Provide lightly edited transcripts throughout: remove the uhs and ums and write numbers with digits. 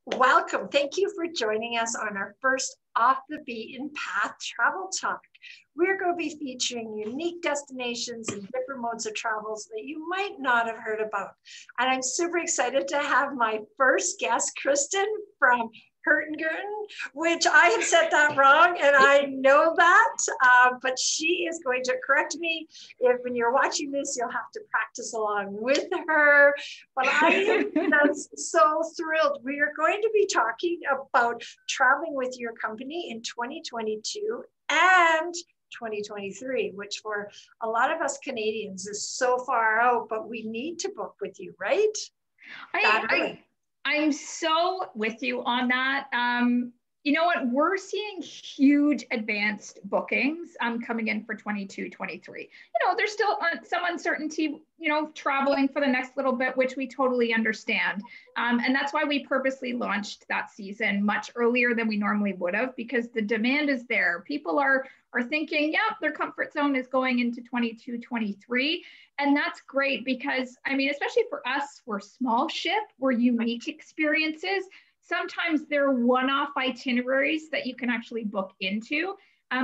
Welcome. Thank you for joining us on our first Off the Beaten Path Travel Talk. We're going to be featuring unique destinations and different modes of travels that you might not have heard about. And I'm super excited to have my first guest, Kristen from Hurtigruten, which I have said that wrong, and I know that, but she is going to correct me. If when you're watching this, you'll have to practice along with her. But I am just so thrilled. We are going to be talking about traveling with your company in 2022 and 2023, which for a lot of us Canadians is so far out, but we need to book with you, right? I'm so with you on that. You know what? We're seeing huge advanced bookings coming in for 22, 23. You know, there's still some uncertainty, you know, traveling for the next little bit, which we totally understand. And that's why we purposely launched that season much earlier than we normally would have, because the demand is there. People are thinking, yeah, their comfort zone is going into 22, 23. And that's great because, I mean, especially for us, we're small ship, we're unique experiences. Sometimes they're one-off itineraries that you can actually book into.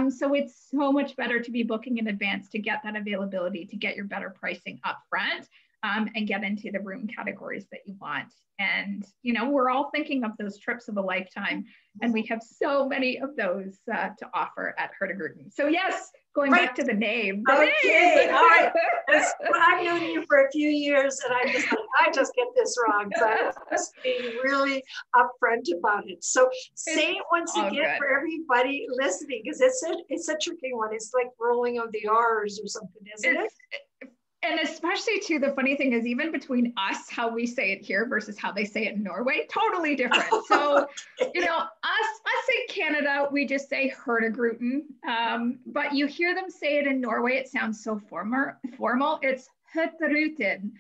So it's so much better to be booking in advance to get that availability, to get your better pricing up front, and get into the room categories that you want. And, you know, we're all thinking of those trips of a lifetime, and we have so many of those to offer at Hurtigruten. So yes, going back to the name. Okay, all right. I've known you for a few years, and I just get this wrong. So I'm just being really upfront about it. So say it once again for everybody listening, because it's a tricky one. It's like rolling of the R's or something, isn't it? And especially too, the funny thing is even between us, how we say it here versus how they say it in Norway, totally different. So, you know, us in Canada, we just say Hurtigruten, but you hear them say it in Norway, it sounds so formal. It's Hurtigruten.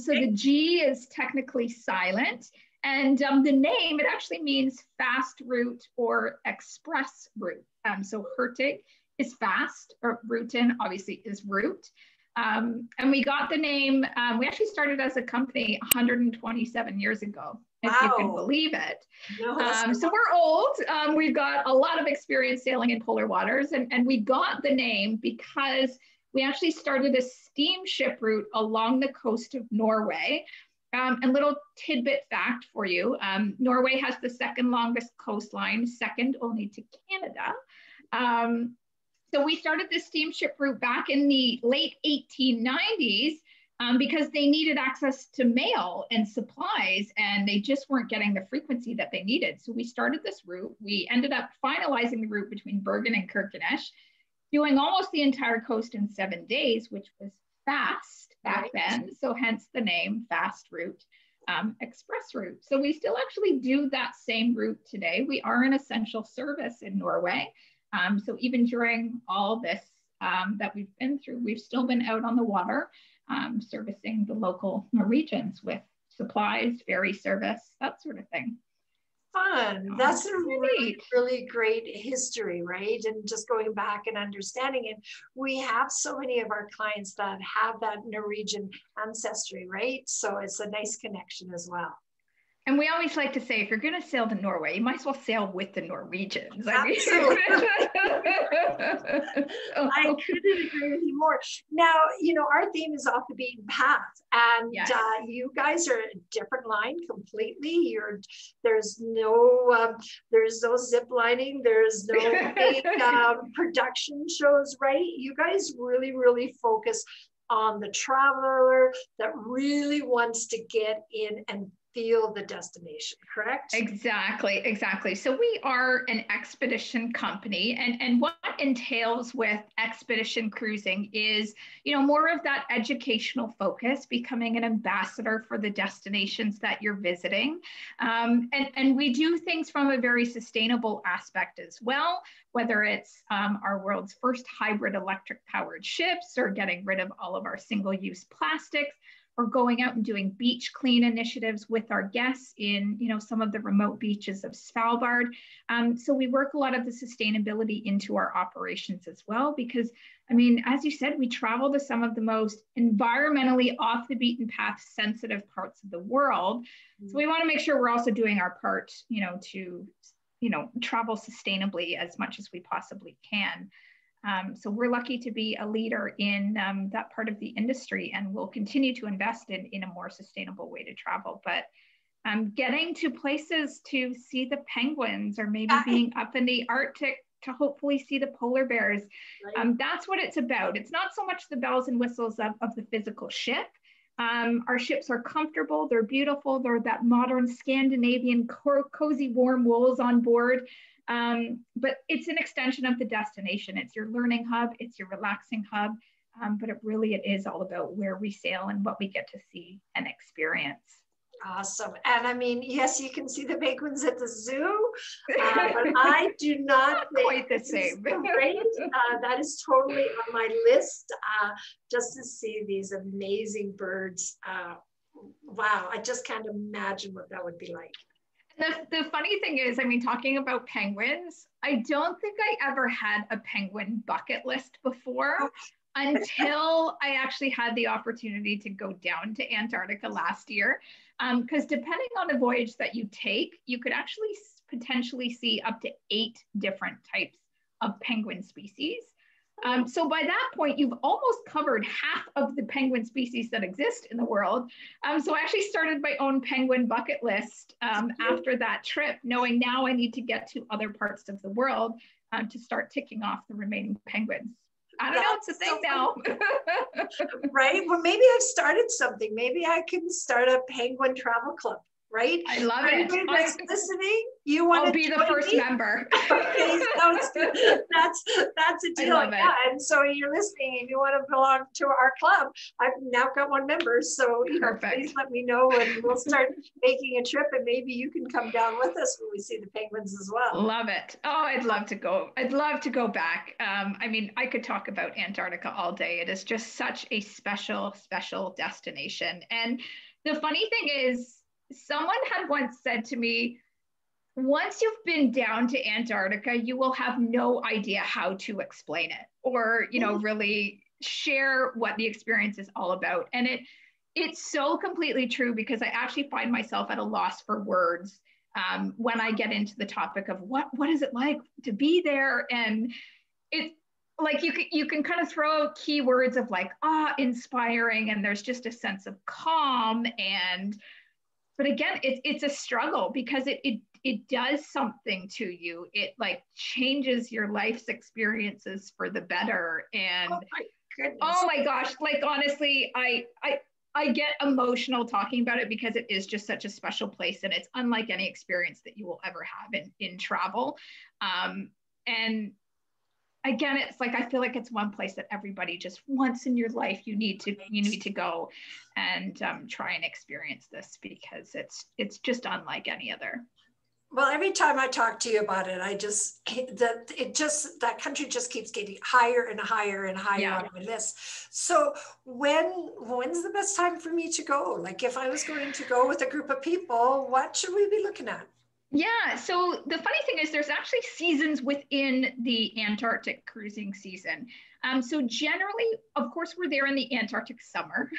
So the G is technically silent. And the name, it actually means fast route or express route. So Hurtig is fast, or Ruten obviously is route. And we got the name, we actually started as a company 127 years ago, if you can believe it. No, so we're old. We've got a lot of experience sailing in polar waters, and we got the name because we actually started a steamship route along the coast of Norway. And little tidbit fact for you, Norway has the second longest coastline, second only to Canada. So we started this steamship route back in the late 1890s because they needed access to mail and supplies, and they just weren't getting the frequency that they needed. So we started this route. We ended up finalizing the route between Bergen and Kirkenes, doing almost the entire coast in 7 days, which was fast back then. So hence the name Fast Route, Express Route. So we still actually do that same route today. We are an essential service in Norway. So even during all this that we've been through, we've still been out on the water, servicing the local Norwegians with supplies, ferry service, that sort of thing. Fun. That's a really, really great history, right? And just going back and understanding it. We have so many of our clients that have that Norwegian ancestry, right? So it's a nice connection as well. And we always like to say, if you're going to sail to Norway, you might as well sail with the Norwegians. Absolutely. I couldn't agree with you more. Now, you know, our theme is off the beaten path, and you guys are a different line completely. There's no zip lining. There's no big production shows, right? You guys really, really focus on the traveler that really wants to get in and feel the destination, correct? Exactly. So we are an expedition company, and what entails with expedition cruising is, you know, more of that educational focus, becoming an ambassador for the destinations that you're visiting. And we do things from a very sustainable aspect as well, whether it's our world's first hybrid electric powered ships or getting rid of all of our single-use plastics. or going out and doing beach clean initiatives with our guests in, some of the remote beaches of Svalbard. So we work a lot of the sustainability into our operations as well, because as you said, we travel to some of the most environmentally off the beaten path sensitive parts of the world. So we want to make sure we're also doing our part, to, travel sustainably as much as we possibly can. So we're lucky to be a leader in that part of the industry, and we'll continue to invest in a more sustainable way to travel. But getting to places to see the penguins, or maybe being up in the Arctic to hopefully see the polar bears, that's what it's about. It's not so much the bells and whistles of the physical ship. Our ships are comfortable, they're beautiful, they're that modern Scandinavian cozy warm wools on board. But it's an extension of the destination. It's your learning hub, it's your relaxing hub, but it is all about where we sail and what we get to see and experience. Awesome. And yes, you can see the penguins at the zoo, but I do not think quite the same. Great. That is totally on my list, just to see these amazing birds. Wow, I just can't imagine what that would be like. The funny thing is, talking about penguins, I don't think I ever had a penguin bucket list before until I actually had the opportunity to go down to Antarctica last year. Because depending on the voyage that you take, you could actually potentially see up to 8 different types of penguin species. So by that point, you've almost covered half of the penguin species that exist in the world. So I actually started my own penguin bucket list after that trip, knowing now I need to get to other parts of the world to start ticking off the remaining penguins. I don't know, it's a thing now. Right? Well, maybe I've started something. Maybe I can start a penguin travel club. Right? I love it. That's listening. You want I'll to be the first member. Okay, sounds good. That's a deal. Yeah. And so you're listening and you want to belong to our club. I've now got 1 member. So please let me know, and we'll start making a trip, and maybe you can come down with us when we see the penguins as well. Love it. Oh, I'd love to go. I'd love to go back. I could talk about Antarctica all day. It is just such a special, special destination. And the funny thing is, someone had once said to me, once you've been down to Antarctica, you will have no idea how to explain it or, really share what the experience is all about. And it's so completely true, because I actually find myself at a loss for words when I get into the topic of what is it like to be there. And it's like you can kind of throw out keywords of like, inspiring, and there's just a sense of calm. But again, it's a struggle, because it does something to you. It like changes your life's experiences for the better. And oh my gosh, like honestly, I get emotional talking about it, because it is just such a special place, and it's unlike any experience that you will ever have in travel. And again, it's like, I feel like it's one place that everybody just once in your life, you need to go and try and experience this, because it's just unlike any other. Well, every time I talk to you about it, that country just keeps getting higher and higher and higher on my list. So when's the best time for me to go? Like, if I was going to go with a group of people, what should we be looking at? Yeah, so the funny thing is, there's actually seasons within the Antarctic cruising season. So generally, of course, we're there in the Antarctic summer.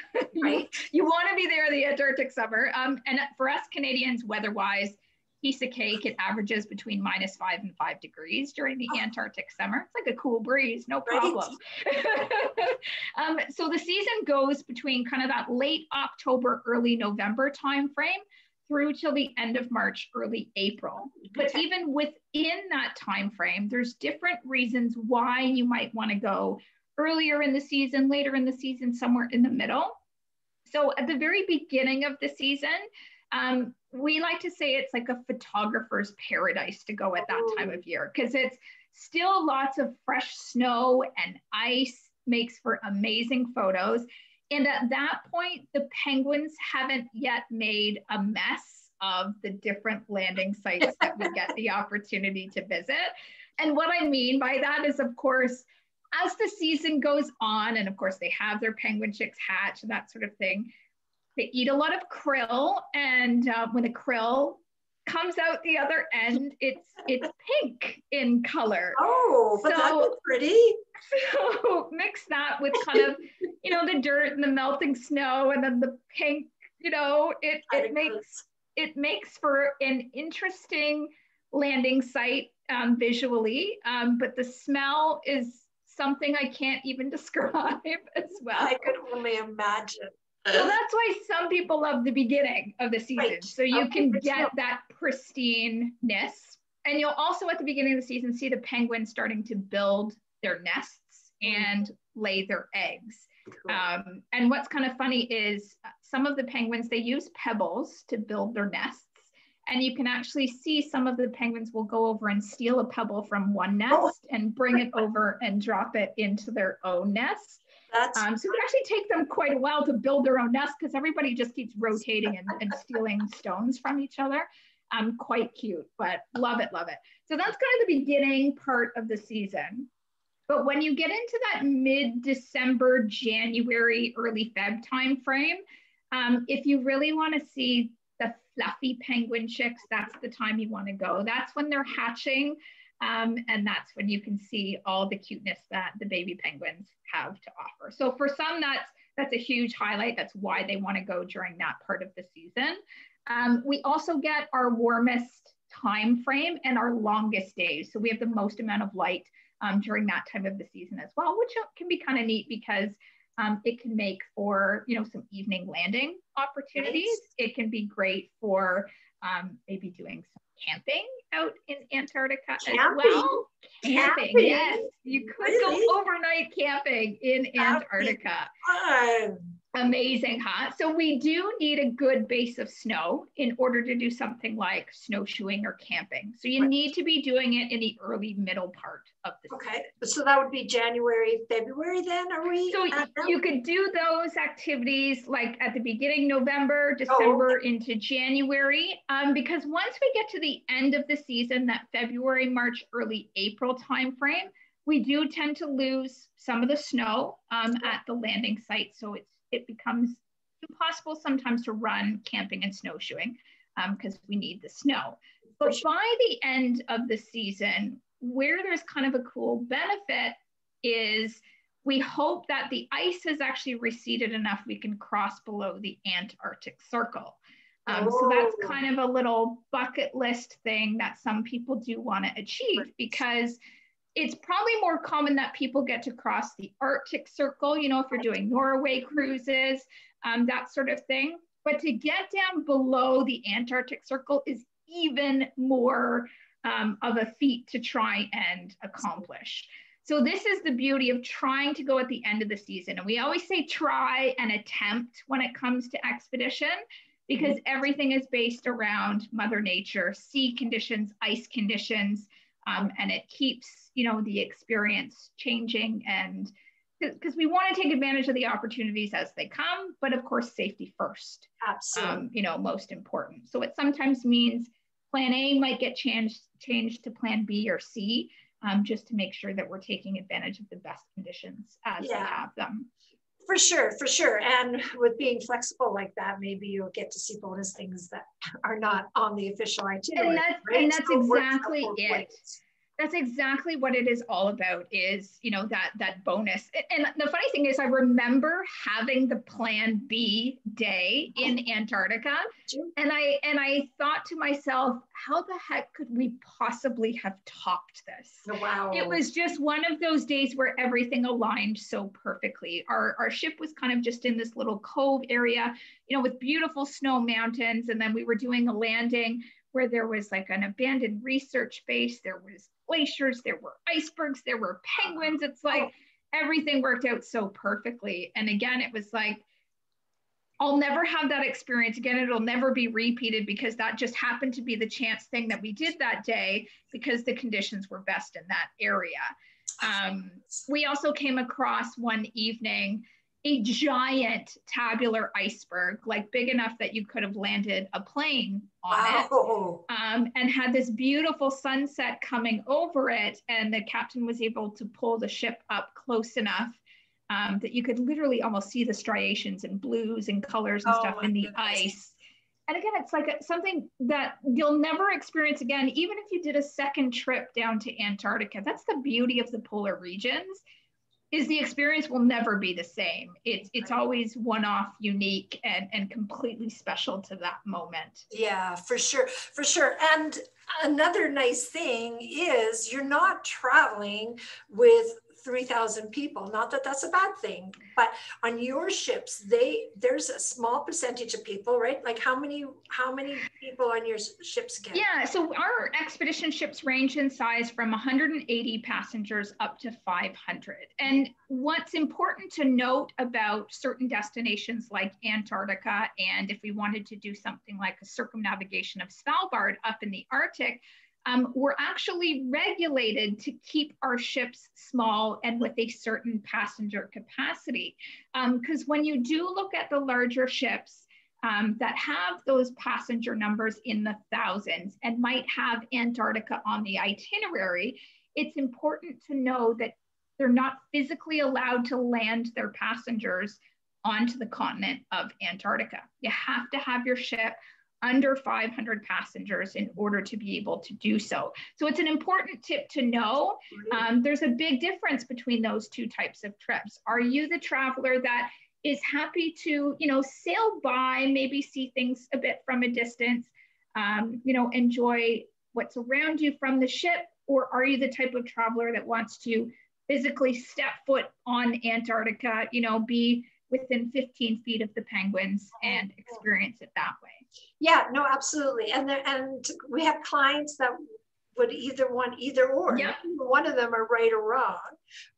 Right. You want to be there in the Antarctic summer. And for us Canadians, weather-wise, piece of cake, it averages between -5 and 5 degrees during the Antarctic summer. It's like a cool breeze, no problem. Right. So the season goes between kind of that late October, early November timeframe through till the end of March, early April. But even within that time frame, there's different reasons why you might want to go earlier in the season, later in the season, somewhere in the middle. So at the very beginning of the season, we like to say it's like a photographer's paradise to go at that time of year, because it's still lots of fresh snow and ice, makes for amazing photos. And at that point, the penguins haven't yet made a mess of the different landing sites that we get the opportunity to visit. And what I mean by that is, of course, as the season goes on, and of course they have their penguin chicks hatch and that sort of thing, They eat a lot of krill, and when the krill comes out the other end, it's pink in color. Oh, but that's pretty. So mix that with kind of, you know, the dirt and the melting snow, and then the pink, you know, it makes for an interesting landing site visually, but the smell is something I can't even describe as well. I could only imagine. Well, that's why some people love the beginning of the season. Right. So you can get that pristineness. And you'll also at the beginning of the season see the penguins starting to build their nests and lay their eggs. Cool. And what's kind of funny is some of the penguins, they use pebbles to build their nests. And you can actually see some of the penguins will go over and steal a pebble from one nest and bring it over and drop it into their own nest. So it actually takes them quite a while to build their own nest because everybody just keeps rotating and stealing stones from each other. Quite cute, but love it, love it. So that's kind of the beginning part of the season. But when you get into that mid-December, January, early Feb timeframe, if you really want to see the fluffy penguin chicks, that's the time you want to go. That's when they're hatching. And that's when you can see all the cuteness that the baby penguins have to offer. So for some, that's a huge highlight. That's why they want to go during that part of the season. We also get our warmest time frame and our longest days. So we have the most amount of light during that time of the season as well, which can be kind of neat because it can make for, you know, some evening landing opportunities. Nice. It can be great for maybe doing some camping out in Antarctica as well. Camping, yes. You could go overnight camping in Antarctica. Fun. Amazing, huh? So we do need a good base of snow in order to do something like snowshoeing or camping. So you need to be doing it in the early middle part of the season. So that would be January, February then, are we? So you could do those activities like at the beginning, November, December into January, because once we get to the end of the season, that February, March, early April timeframe, we do tend to lose some of the snow at the landing site. So it becomes impossible sometimes to run camping and snowshoeing because we need the snow. But by the end of the season, where there's kind of a cool benefit is we hope that the ice has actually receded enough we can cross below the Antarctic Circle. So that's kind of a little bucket list thing that some people do want to achieve because it's probably more common that people get to cross the Arctic Circle, you know, if you're doing Norway cruises, that sort of thing. But to get down below the Antarctic Circle is even more of a feat to try and accomplish. So this is the beauty of trying to go at the end of the season. And we always say try and attempt when it comes to expedition, because everything is based around Mother Nature, sea conditions, ice conditions, and it keeps, you know, the experience changing, and because we want to take advantage of the opportunities as they come, but of course, safety first. Absolutely. You know, most important. So it sometimes means plan A might get changed to plan B or C, just to make sure that we're taking advantage of the best conditions as we have them. For sure, for sure. And with being flexible like that, maybe you'll get to see bonus things that are not on the official itinerary. And that's exactly it. That's exactly what it is all about, is, you know, that bonus. And the funny thing is, I remember having the plan B day in Antarctica, and I thought to myself, how the heck could we possibly have topped this? Oh, wow. It was just one of those days where everything aligned so perfectly. Our ship was kind of just in this little cove area, you know, with beautiful snow mountains, and then we were doing a landing where there was like an abandoned research base, there was glaciers, there were icebergs, there were penguins. It's like everything worked out so perfectly. And again, it was like, I'll never have that experience again. It'll never be repeated because that just happened to be the chance thing that we did that day because the conditions were best in that area. We also came across one evening a giant tabular iceberg, like big enough that you could have landed a plane on it, and had this beautiful sunset coming over it. And the captain was able to pull the ship up close enough that you could literally almost see the striations and blues and colors and stuff in the ice. And again, it's like something that you'll never experience again, even if you did a second trip down to Antarctica. That's the beauty of the polar regions, is the experience will never be the same. It's always one-off, unique, and completely special to that moment. Yeah, for sure, for sure. And another nice thing is you're not traveling with 3,000 people. Not that that's a bad thing, but on your ships, there's a small percentage of people, right? Like how many people on your ships again? Yeah, so our expedition ships range in size from 180 passengers up to 500. And what's important to note about certain destinations like Antarctica, and if we wanted to do something like a circumnavigation of Svalbard up in the Arctic, we're actually regulated to keep our ships small and with a certain passenger capacity. Because when you do look at the larger ships that have those passenger numbers in the thousands and might have Antarctica on the itinerary, it's important to know that they're not physically allowed to land their passengers onto the continent of Antarctica. You have to have your ship under 500 passengers in order to be able to do so. So it's an important tip to know. There's a big difference between those two types of trips. Are you the traveler that is happy to, sail by, maybe see things a bit from a distance, enjoy what's around you from the ship? Or are you the type of traveler that wants to physically step foot on Antarctica, be within 15 feet of the penguins and experience it that way? Yeah, no, absolutely. And we have clients that would either want either or. Yeah. One of them are right or wrong,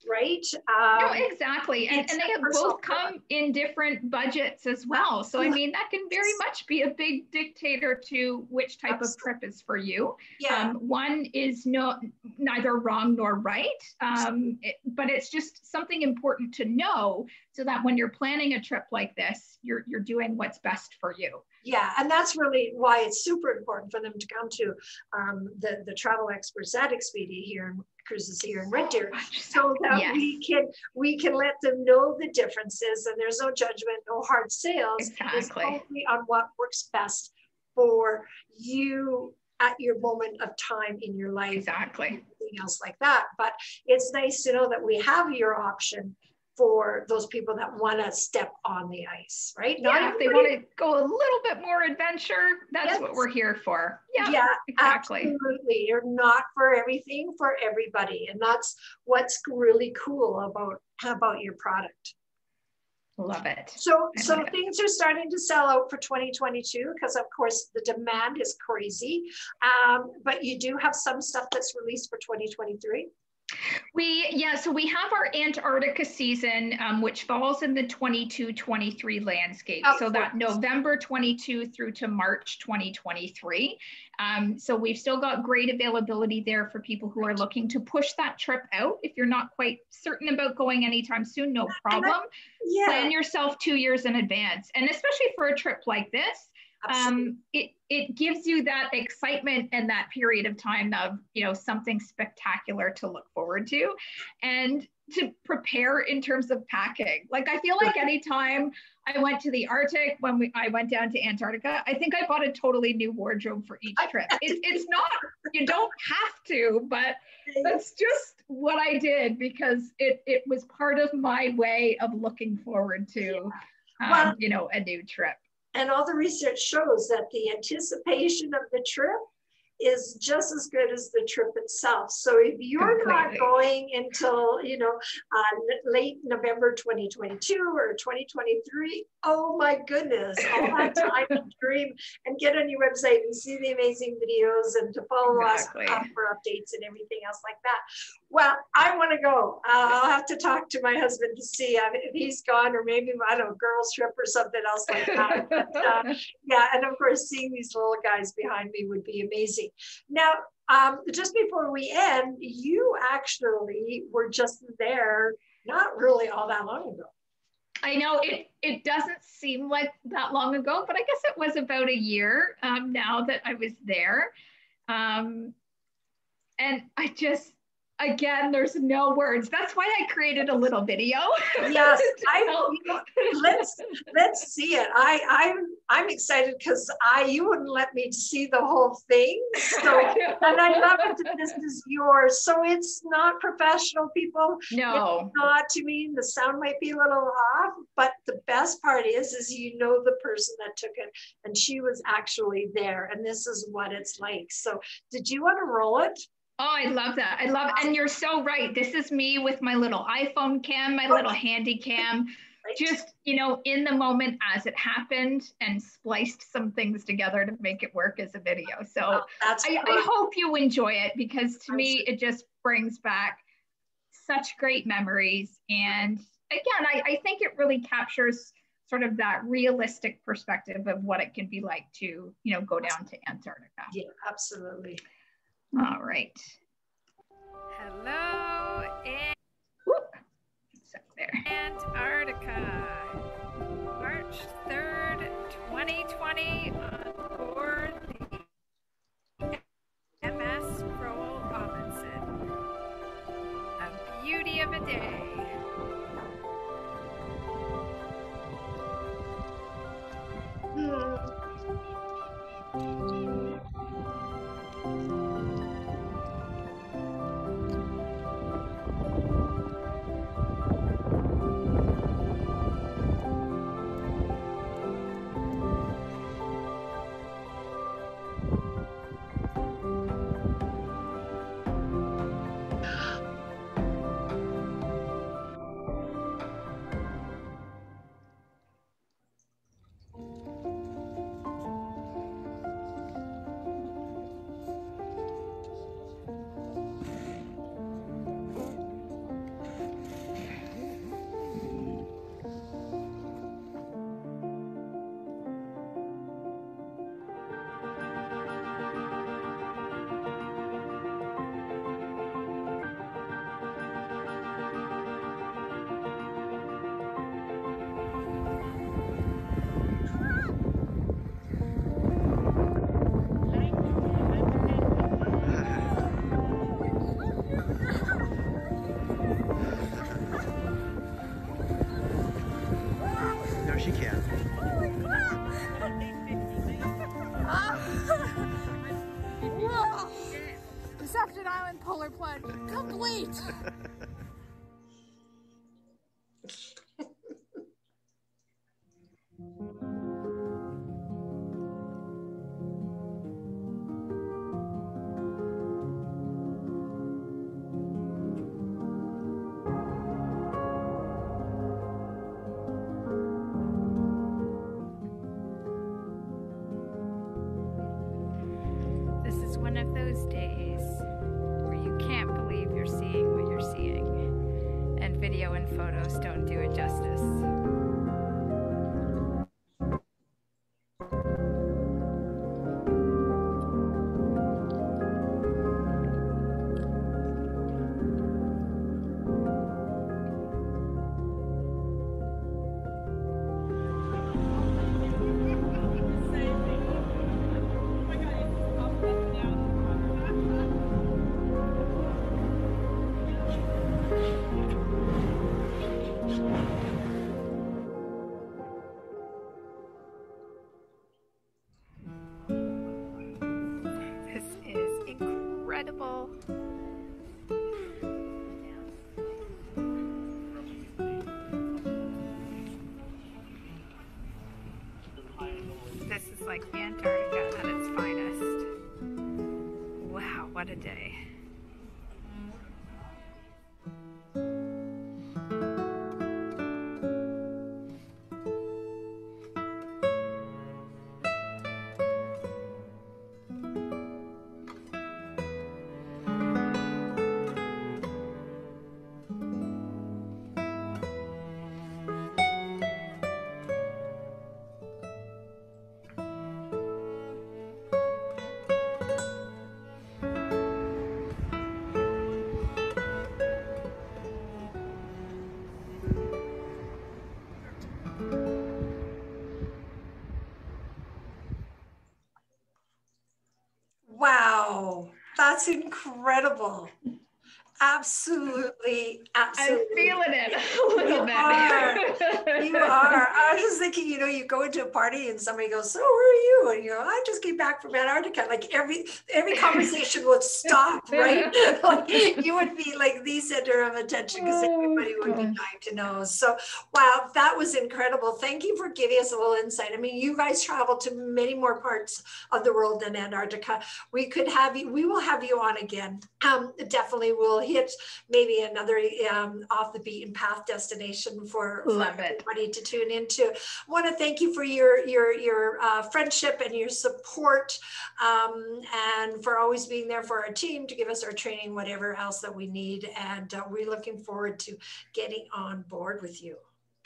right? No, exactly. And they both come in different budgets as well. So, I mean, that can very much be a big dictator to which type of trip is for you. Yeah. One is neither wrong nor right, but it's just something important to know so that when you're planning a trip like this, you're doing what's best for you. Yeah, and that's really why it's super important for them to come to the travel experts at Expedia here in Cruises here in Red Deer, so that yes. we can let them know the differences, and there's no judgment, no hard sales. Exactly. It's only on what works best for you at your moment of time in your life. Exactly. Anything else like that. But it's nice to know that we have your option for those people that want to step on the ice, right? Yeah, if they want to go a little bit more adventure, that's what we're here for. Yeah, exactly. Absolutely. You're not for everything, for everybody. And that's what's really cool about your product. Love it. So things are starting to sell out for 2022 because, of course, the demand is crazy. But you do have some stuff that's released for 2023. So we have our Antarctica season, which falls in the 22-23 landscape. So that November 22 through to March 2023. So we've still got great availability there for people who are looking to push that trip out. If you're not quite certain about going anytime soon, no problem. Plan yourself 2 years in advance. And especially for a trip like this, it gives you that excitement and that period of time of, something spectacular to look forward to and to prepare in terms of packing. Like, I feel like anytime I went to the Arctic, when I went down to Antarctica, I think I bought a totally new wardrobe for each trip. It's not, you don't have to, but that's just what I did because it was part of my way of looking forward to, a new trip. And all the research shows that the anticipation of the trip is just as good as the trip itself. So if you're not going until, late November 2022 or 2023, oh my goodness, all that time to dream and get on your website and see the amazing videos and to follow us for updates and everything else like that. Well, I want to go. I'll have to talk to my husband to see if he's gone, or maybe, I don't know, girls trip or something else like that. But, and of course, seeing these little guys behind me would be amazing. Now, just before we end, you actually were just there not really all that long ago. I know it doesn't seem like that long ago, but I guess it was about a year now that I was there. And Again, there's no words. That's why I created a little video. Yes, let's see it. I'm excited because you wouldn't let me see the whole thing. So, and I love it that this is yours. So it's not professional, people. No. It's not. I mean, the sound might be a little off, but the best part is you know the person that took it, and she was actually there. And this is what it's like. So, did you want to roll it? Oh, I love that. I love, and you're so right. This is me with my little iPhone cam, my little handy cam, just, you know, in the moment as it happened and spliced some things together to make it work as a video. So I hope you enjoy it, because to me, it just brings back such great memories. And again, I think it really captures sort of that realistic perspective of what it can be like to, you know, go down to Antarctica. Yeah, absolutely. All right. Hello, Antarctica. March 3rd, 2020, on board the MS Roald Amundsen. A beauty of a day. Polar plunge complete. This is one of those days where you can't believe you're seeing what you're seeing, and video and photos don't do it justice. This is incredible. This is like Antarctica at its finest. Wow, what a day. Wow, that's incredible. Absolutely, I'm absolutely. feeling it a little bit. You are. I was just thinking, you go into a party and somebody goes, "So where are you?" And I just came back from Antarctica. Like every conversation would stop, right? Like you would be like the center of attention because everybody would be dying to know. So, wow, that was incredible. Thank you for giving us a little insight. I mean, you guys travel to many more parts of the world than Antarctica. We will have you on again. Definitely we'll hit maybe another off the beaten path destination for everybody to tune into. I want to thank you for your friendship and your support, and for always being there for our team to give us our training, whatever else that we need. And we're looking forward to getting on board with you.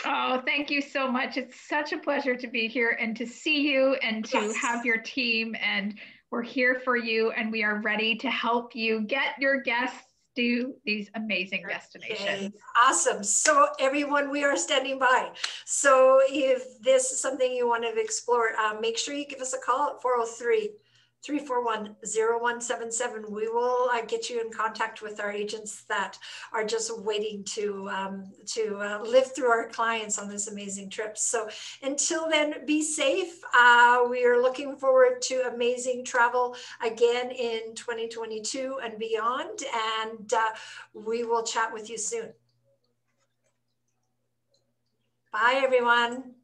Oh, thank you so much. It's such a pleasure to be here and to see you and to have your team. And we're here for you, and we are ready to help you get your guests to these amazing destinations. Okay. Awesome. So everyone, we are standing by. So if this is something you want to explore, make sure you give us a call at 403-341-0177. We will get you in contact with our agents that are just waiting to live through our clients on this amazing trip. So until then, be safe. We are looking forward to amazing travel again in 2022 and beyond. And we will chat with you soon. Bye, everyone.